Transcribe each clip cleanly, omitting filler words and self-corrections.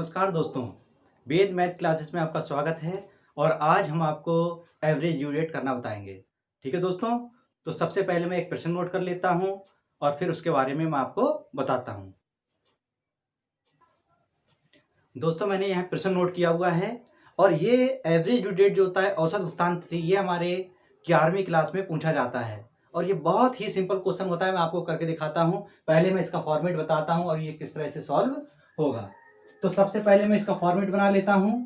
नमस्कार दोस्तों, वेद math classes में आपका स्वागत है। और आज हम आपको एवरेज ड्यू डेट करना बताएंगे। ठीक है दोस्तों, तो सबसे पहले मैं एक प्रश्न नोट कर लेता हूं और फिर उसके बारे में मैं आपको बताता हूं। दोस्तों, मैंने यहाँ प्रश्न नोट किया हुआ है और ये एवरेज ड्यू डेट जो होता है, औसत भुगतान तिथि, ये हमारे 11वीं क्लास में पूछा जाता है। और ये बहुत ही सिंपल क्वेश्चन होता है। मैं आपको करके दिखाता हूँ। पहले मैं इसका फॉर्मेट बताता हूँ और ये किस तरह से सॉल्व होगा। तो सबसे पहले मैं इसका फॉर्मेट बना लेता हूं।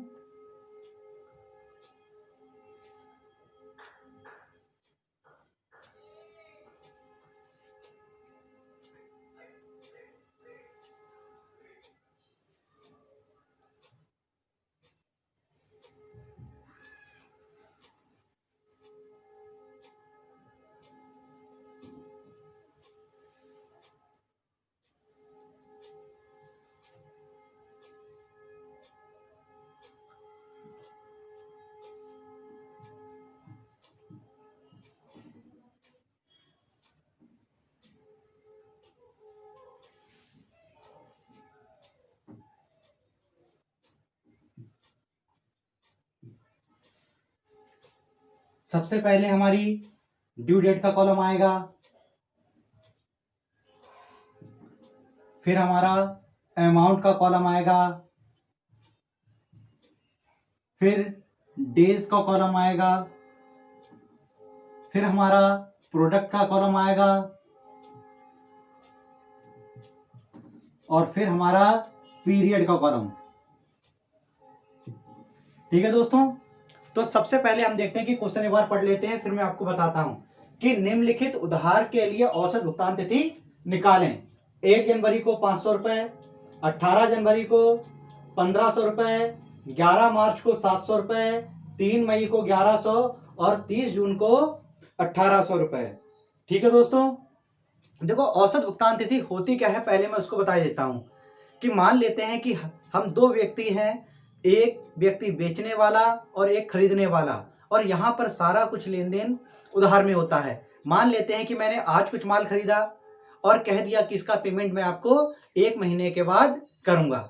सबसे पहले हमारी ड्यू डेट का कॉलम आएगा, फिर हमारा अमाउंट का कॉलम आएगा, फिर डेज का कॉलम आएगा, फिर हमारा प्रोडक्ट का कॉलम आएगा और फिर हमारा पीरियड का कॉलम। ठीक है दोस्तों, तो सबसे पहले हम देखते हैं कि क्वेश्चन एक बार पढ़ लेते हैं, फिर मैं आपको बताता हूं कि निम्नलिखित उधार के लिए औसत भुगतान तिथि निकालें। 1 जनवरी को 500 रुपए, 18 जनवरी को 1500 रुपए, 11 मार्च को 700 रुपए, 3 मई को 1100 और 30 जून को 1800 रुपए। ठीक है दोस्तों, देखो औसत भुगतान तिथि होती क्या है, पहले मैं उसको बता देता हूं कि मान लेते हैं कि हम दो व्यक्ति हैं, एक व्यक्ति बेचने वाला और एक खरीदने वाला, और यहाँ पर सारा कुछ लेन देन उधार में होता है। मान लेते हैं कि मैंने आज कुछ माल खरीदा और कह दिया कि इसका पेमेंट मैं आपको 1 महीने के बाद करूंगा।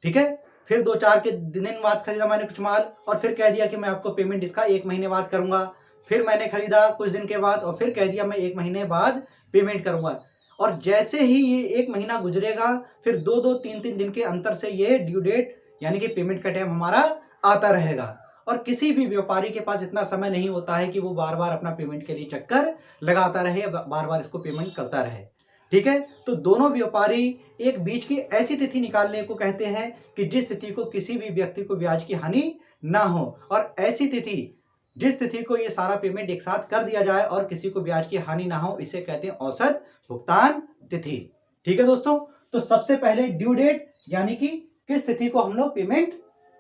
ठीक है, फिर 2-4 के दिन बाद खरीदा मैंने कुछ माल और फिर कह दिया कि मैं आपको पेमेंट इसका 1 महीने बाद करूंगा। फिर मैंने खरीदा कुछ दिन के बाद और फिर कह दिया मैं 1 महीने बाद पेमेंट करूंगा। और जैसे ही ये 1 महीना गुजरेगा, फिर 2-2, 3-3 दिन के अंतर से ये ड्यू डेट यानी कि पेमेंट का टाइम हमारा आता रहेगा। और किसी भी व्यापारी के पास इतना समय नहीं होता है कि वो बार बार अपना पेमेंट के लिए चक्कर लगाता रहे, बार बार इसको पेमेंट करता रहे। ठीक है, तो दोनों व्यापारी एक बीच की ऐसी तिथि निकालने को कहते हैं कि जिस तिथि को किसी भी व्यक्ति को ब्याज की हानि ना हो, और ऐसी तिथि जिस तिथि को ये सारा पेमेंट एक साथ कर दिया जाए और किसी को ब्याज की हानि ना हो, इसे कहते हैं औसत भुगतान तिथि। ठीक है दोस्तों, तो सबसे पहले ड्यू डेट यानी कि किस तिथि को हम लोग पेमेंट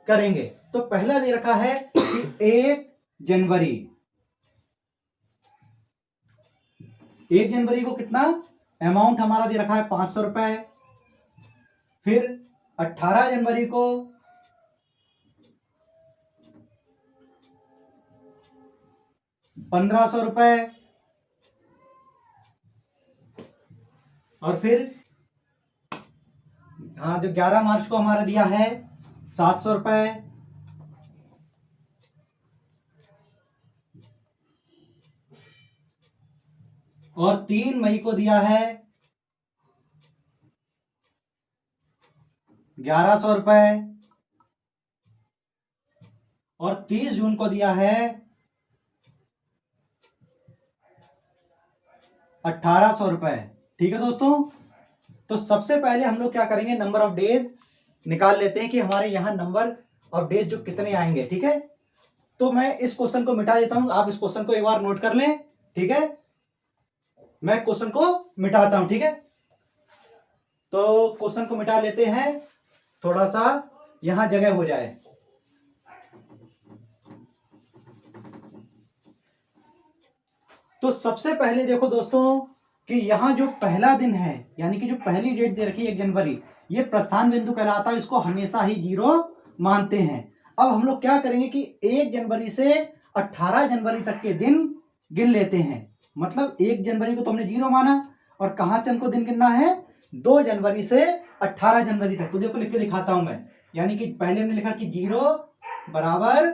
करेंगे। तो पहला दे रखा है कि 1 जनवरी। 1 जनवरी को कितना अमाउंट हमारा दे रखा है, 500 रुपए। फिर 18 जनवरी को 1500 रुपए और फिर जो 11 मार्च को हमारा दिया है 700 रुपए, और 3 मई को दिया है 1100 रुपए, और 30 जून को दिया है 1800 रुपए। ठीक है दोस्तों, तो सबसे पहले हम लोग क्या करेंगे, नंबर ऑफ डेज निकाल लेते हैं कि हमारे यहां नंबर ऑफ डेज जो कितने आएंगे। ठीक है, तो मैं इस क्वेश्चन को मिटा देता हूं, आप इस क्वेश्चन को एक बार नोट कर लें। ठीक है, मैं क्वेश्चन को मिटाता हूं। ठीक है, तो क्वेश्चन को मिटा लेते हैं, थोड़ा सा यहां जगह हो जाए। तो सबसे पहले देखो दोस्तों कि यहां जो पहला दिन है यानी कि जो पहली डेट दे रखी है 1 जनवरी, ये प्रस्थान बिंदु कहलाता है, इसको हमेशा ही 0 मानते हैं। अब हम लोग क्या करेंगे कि 1 जनवरी से 18 जनवरी तक के दिन गिन लेते हैं। मतलब 1 जनवरी को तो हमने 0 माना, और कहां से हमको दिन गिनना है, 2 जनवरी से 18 जनवरी तक। तो देखो लिख के दिखाता हूं मैं, यानी कि पहले हमने लिखा कि 0 बराबर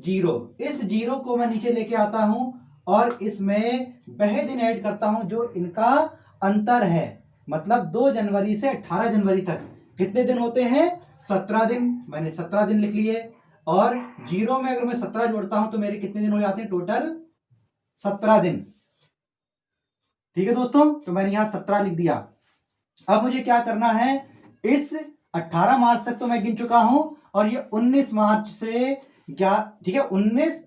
0। इस 0 को मैं नीचे लेके आता हूं और इसमें वह दिन ऐड करता हूं जो इनका अंतर है। मतलब 2 जनवरी से 18 जनवरी तक कितने दिन होते हैं? 17 दिन। मैंने 17 दिन लिख लिए और 0 में अगर मैं 17 जोड़ता हूं तो मेरे कितने दिन हो जाते हैं? टोटल 17 दिन। ठीक है दोस्तों, तो मैंने यहां 17 लिख दिया। अब मुझे क्या करना है? इस 18 मार्च तक तो मैं गिन चुका हूं और ये 19 मार्च से ठीक है, 19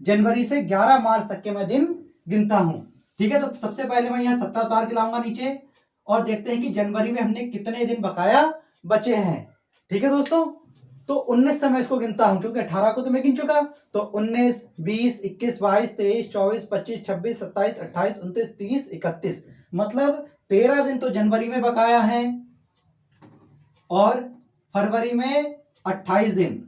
जनवरी से 11 मार्च तक के मैं दिन गिनता हूं। ठीक है, तो सबसे पहले मैं यहां 17 उतार के लाऊंगा नीचे और देखते हैं कि जनवरी में हमने कितने दिन बकाया बचे हैं। ठीक है दोस्तों, तो 19 से मैं इसको गिनता हूं क्योंकि 18 को तो मैं गिन चुका। तो 19, 20, 21, 22, 23, 24, 25, 26, 27, 28, 29, 30, 31, मतलब 13 दिन तो जनवरी में बकाया है और फरवरी में 28 दिन।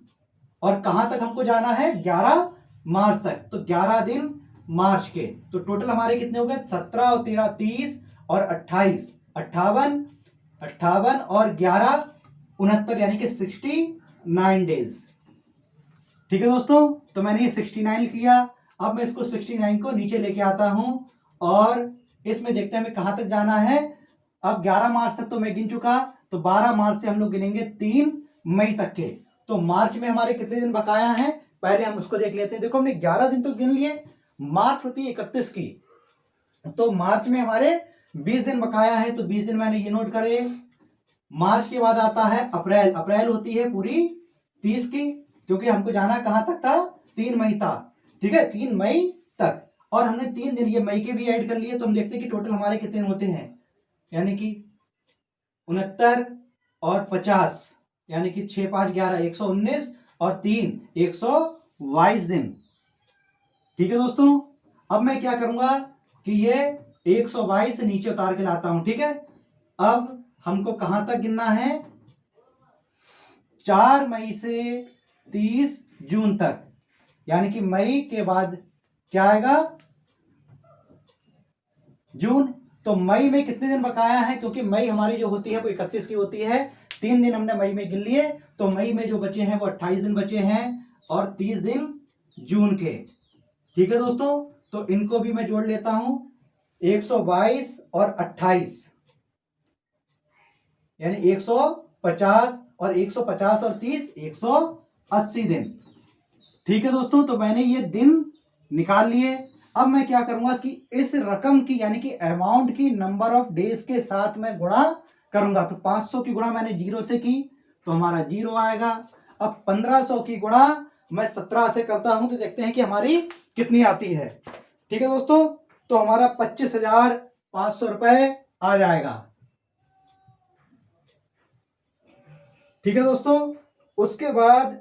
और कहां तक हमको जाना है? 11 मार्च तक। तो 11 दिन मार्च के, तो टोटल हमारे कितने हो गए? 17 और 13 30 और 28 58 58 और 11 69, यानी कि 69 डेज। ठीक है दोस्तों, तो मैंने ये 69 लिख लिया। अब मैं इसको 69 को नीचे लेके आता हूं और इसमें देखते हैं हमें कहां तक जाना है। अब 11 मार्च तक तो मैं गिन चुका, तो 12 मार्च से हम लोग गिनेंगे 3 मई तक के। तो मार्च में हमारे कितने दिन बकाया हैं? पहले हम उसको देख लेते हैं। देखो, हमने 11 दिन तो गिन लिए। मार्च होती है 31 की, तो मार्च में हमारे 20 दिन बकाया है, तो 20 दिन मैंने ये नोट करे। मार्च के बाद आता है अप्रैल। अप्रैल होती है पूरी 30 की, क्योंकि हमको जाना कहां तक था? 3 मई था। ठीक है, 3 मई तक। और हमने 3 दिन ये मई के भी ऐड कर लिए, तो हम देखते हैं कि टोटल हमारे कितने होते हैं, यानी कि 69 और 50, यानी कि 6 5 11 119 और 3 122 दिन। ठीक है दोस्तों, अब मैं क्या करूंगा कि ये 122 से नीचे उतार के लाता हूं। ठीक है, अब हमको कहां तक गिनना है? 4 मई से 30 जून तक, यानी कि मई के बाद क्या आएगा? जून। तो मई में कितने दिन बकाया है? क्योंकि मई हमारी जो होती है वो 31 की होती है। 3 दिन हमने मई में गिन लिए, तो मई में जो बचे हैं वो 28 दिन बचे हैं और 30 दिन जून के। ठीक है दोस्तों, तो इनको भी मैं जोड़ लेता हूं। 122 और 28, यानी 150, और 150 और 30 180 दिन। ठीक है दोस्तों, तो मैंने ये दिन निकाल लिए। अब मैं क्या करूंगा कि इस रकम की, यानी कि अमाउंट की नंबर ऑफ डेज के साथ मैं गुणा करूंगा। तो 500 की गुणा मैंने 0 से की, तो हमारा 0 आएगा। अब 1500 की गुणा मैं 17 से करता हूं, तो देखते हैं कि हमारी कितनी आती है। ठीक है दोस्तों, तो हमारा 25,500 रुपए आ जाएगा। ठीक है दोस्तों, उसके बाद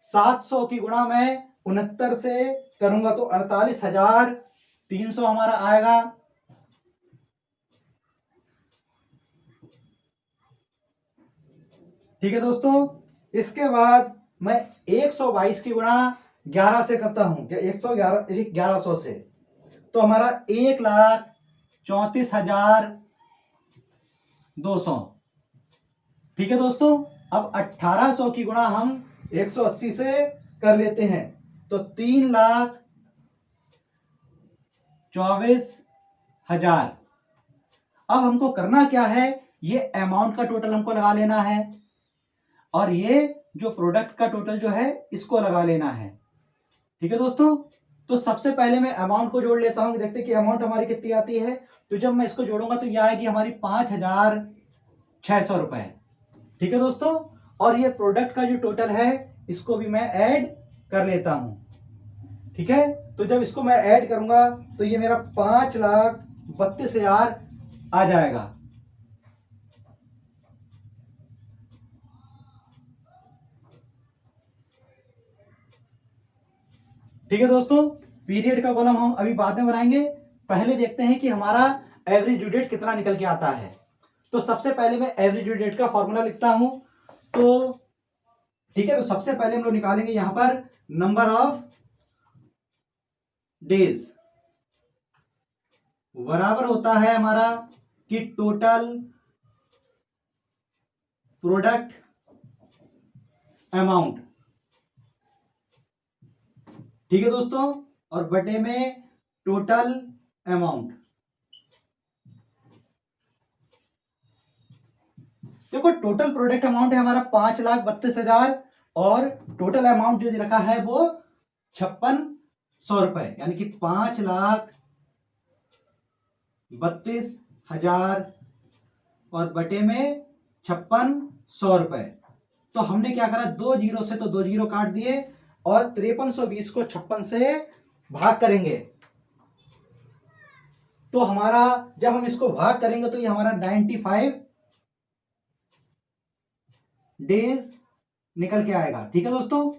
700 की गुणा मैं 69 से करूंगा, तो 48,300 हमारा आएगा। ठीक है दोस्तों, इसके बाद मैं 122 की गुणा 11 से करता हूं, 1100 से, तो हमारा 1,34,200। ठीक है दोस्तों, अब 1800 की गुणा हम 180 से कर लेते हैं, तो 3,24,000। अब हमको करना क्या है? ये अमाउंट का टोटल हमको लगा लेना है और ये जो प्रोडक्ट का टोटल जो है इसको लगा लेना है। ठीक है दोस्तों, तो सबसे पहले मैं अमाउंट को जोड़ लेता हूं कि देखते हैं कि अमाउंट हमारी कितनी आती है। तो जब मैं इसको जोड़ूंगा तो ये आएगी हमारी 5,600 रुपए। ठीक है दोस्तों, और ये प्रोडक्ट का जो टोटल है इसको भी मैं ऐड कर लेता हूं। ठीक है, तो जब इसको मैं ऐड करूंगा तो ये मेरा 5,32,000 आ जाएगा। ठीक है दोस्तों, पीरियड का कॉलम हम अभी बाद में बनाएंगे। पहले देखते हैं कि हमारा एवरेज ड्यू डेट कितना निकल के आता है। तो सबसे पहले मैं एवरेज ड्यू डेट का फॉर्मूला लिखता हूं। तो ठीक है, तो सबसे पहले हम लोग निकालेंगे यहां पर नंबर ऑफ डेज बराबर होता है हमारा कि टोटल प्रोडक्ट अमाउंट, ठीक है दोस्तों, और बटे में टोटल अमाउंट। देखो टोटल प्रोडक्ट अमाउंट है हमारा 5,32,000 और टोटल अमाउंट जो रखा है वो 5600 रुपए, यानी कि 5,32,000 और बटे में 5600 रुपए। तो हमने क्या करा, 2 जीरो से तो 2 जीरो काट दिए और 5320 को 56 से भाग करेंगे तो हमारा, जब हम इसको भाग करेंगे तो ये हमारा 95 डेज निकल के आएगा। ठीक है दोस्तों,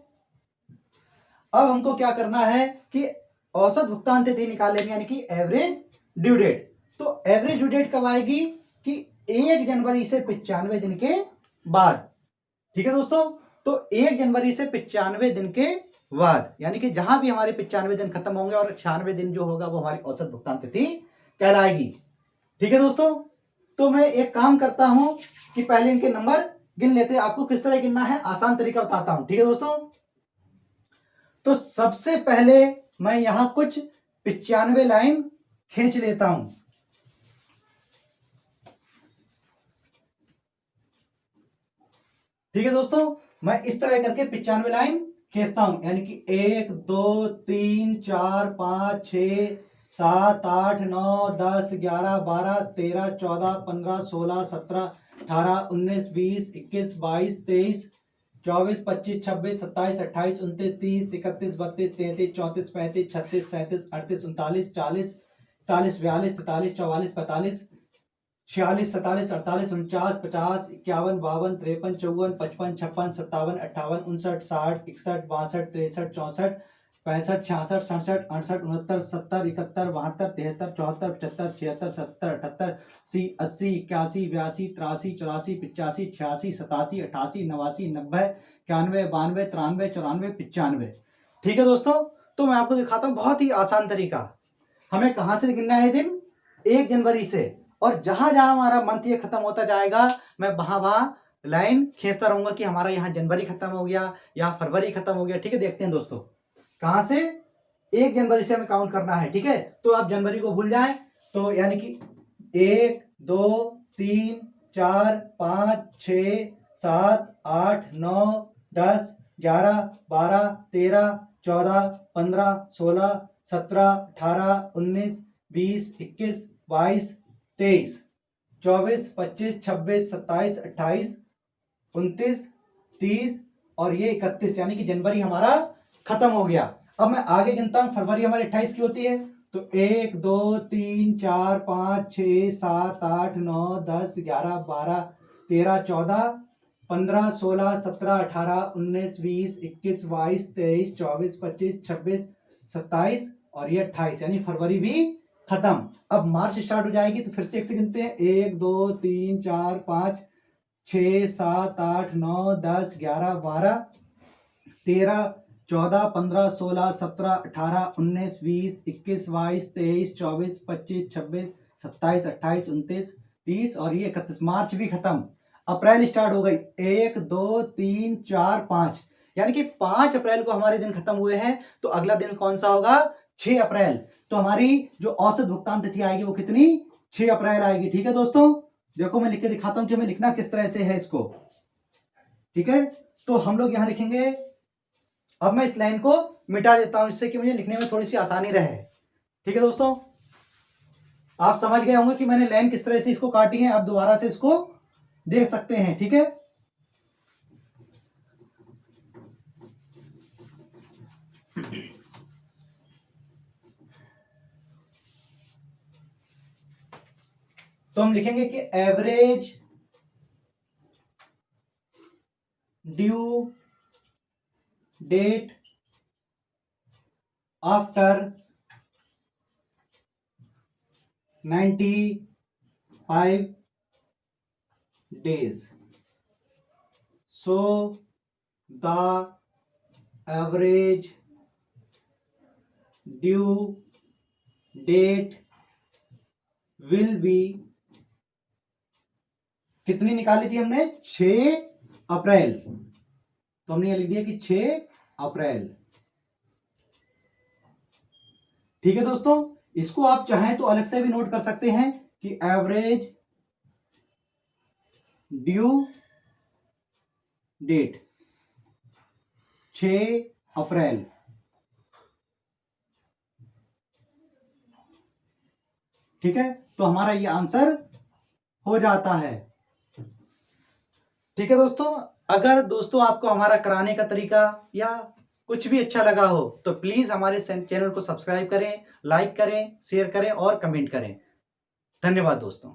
अब हमको क्या करना है कि औसत भुगतान तिथि निकालेंगे, यानी कि एवरेज ड्यू डेट। तो एवरेज ड्यू डेट कब आएगी कि 1 जनवरी से 95 दिन के बाद। ठीक है दोस्तों, तो 1 जनवरी से 95 दिन के बाद, यानी कि जहां भी हमारे 95 दिन खत्म होंगे और 96 दिन जो होगा वो हमारी औसत भुगतान तिथि कहलाएगी। ठीक है दोस्तों, तो मैं एक काम करता हूं कि पहले इनके नंबर गिन लेते हैं, आपको किस तरह गिनना है आसान तरीका बताता हूं। ठीक है दोस्तों, तो सबसे पहले मैं यहां कुछ 95 लाइन खींच लेता हूं। ठीक है दोस्तों, मैं इस तरह करके 95 लाइन खींचता हूं, यानी कि 1 2 3 4 5 6 7 8 9 10 11 12 13 14 15 16 17 18 19 20 21 22 23 24 25 26 27 28 29 30 31 32 33 34 35 36 37 38 39 40 41 42 43 44 45 46 47 48 49 50 51 52 53 54 55 56 57 58 59 60 61 62 63 64 65 66 67 68 69 70 71 72 73 74 75 76 77 78 80 81 82 83 84 85 86 87 88 89 90 91 92 93 94 95। ठीक है दोस्तों, तो मैं आपको दिखाता हूं बहुत ही आसान तरीका। हमें कहां से गिनना है दिन, 1 जनवरी से, और जहां जहां हमारा मंथ ये खत्म होता जाएगा मैं वहां वहां लाइन खींचता रहूंगा कि हमारा यहाँ जनवरी खत्म हो गया या फरवरी खत्म हो गया। ठीक है, देखते हैं दोस्तों, कहां से 1 जनवरी से हमें काउंट करना है। ठीक है, तो आप जनवरी को भूल जाए, तो यानी कि 1 2 3 4 5 6 7 8 9 10 11 12 13 14 15 16 17 18 19 20 21 22 23 24 25 26 27 28 29 30 और ये 31, यानी कि जनवरी हमारा खत्म हो गया। अब मैं आगे गिनता हूं, फरवरी हमारी 28 की होती है, तो 1 2 3 4 5 6 7 8 9 10 11 12 13 14 15 16 17 18 19 20 21 22 23 24 25 26 27 और ये 28, यानी फरवरी भी खत्म। अब मार्च स्टार्ट हो जाएगी, तो फिर से एक से गिनते हैं, 1 2 3 4 5 6 7 8 9 10 11 12 13 14 15 16 17 18 19 20 21 22 23 24 25 26 27 28 29 30 और ये 31, मार्च भी खत्म। अप्रैल स्टार्ट हो गई, 1 2 3 4 5, यानी कि 5 अप्रैल को हमारे दिन खत्म हुए हैं, तो अगला दिन कौन सा होगा, 6 अप्रैल। तो हमारी जो औसत भुगतान तिथि आएगी वो कितनी, 6 अप्रैल आएगी। ठीक है दोस्तों, देखो मैं लिख के दिखाता हूं कि हमें लिखना किस तरह से है इसको। ठीक है, तो हम लोग यहां लिखेंगे, अब मैं इस लाइन को मिटा देता हूं इससे कि मुझे लिखने में थोड़ी सी आसानी रहे। ठीक है दोस्तों, आप समझ गए होंगे कि मैंने लाइन किस तरह से इसको काटी है, आप दोबारा से इसको देख सकते हैं। ठीक है, तो हम लिखेंगे कि average due date after 95 days, so the average due date will be, कितनी निकाली थी हमने, 6 अप्रैल, तो हमने यह लिख दिया कि 6 अप्रैल। ठीक है दोस्तों, इसको आप चाहें तो अलग से भी नोट कर सकते हैं कि एवरेज ड्यू डेट 6 अप्रैल। ठीक है, तो हमारा ये आंसर हो जाता है। ठीक है दोस्तों, अगर दोस्तों आपको हमारा कराने का तरीका या कुछ भी अच्छा लगा हो तो प्लीज हमारे चैनल को सब्सक्राइब करें, लाइक करें, शेयर करें और कमेंट करें। धन्यवाद दोस्तों।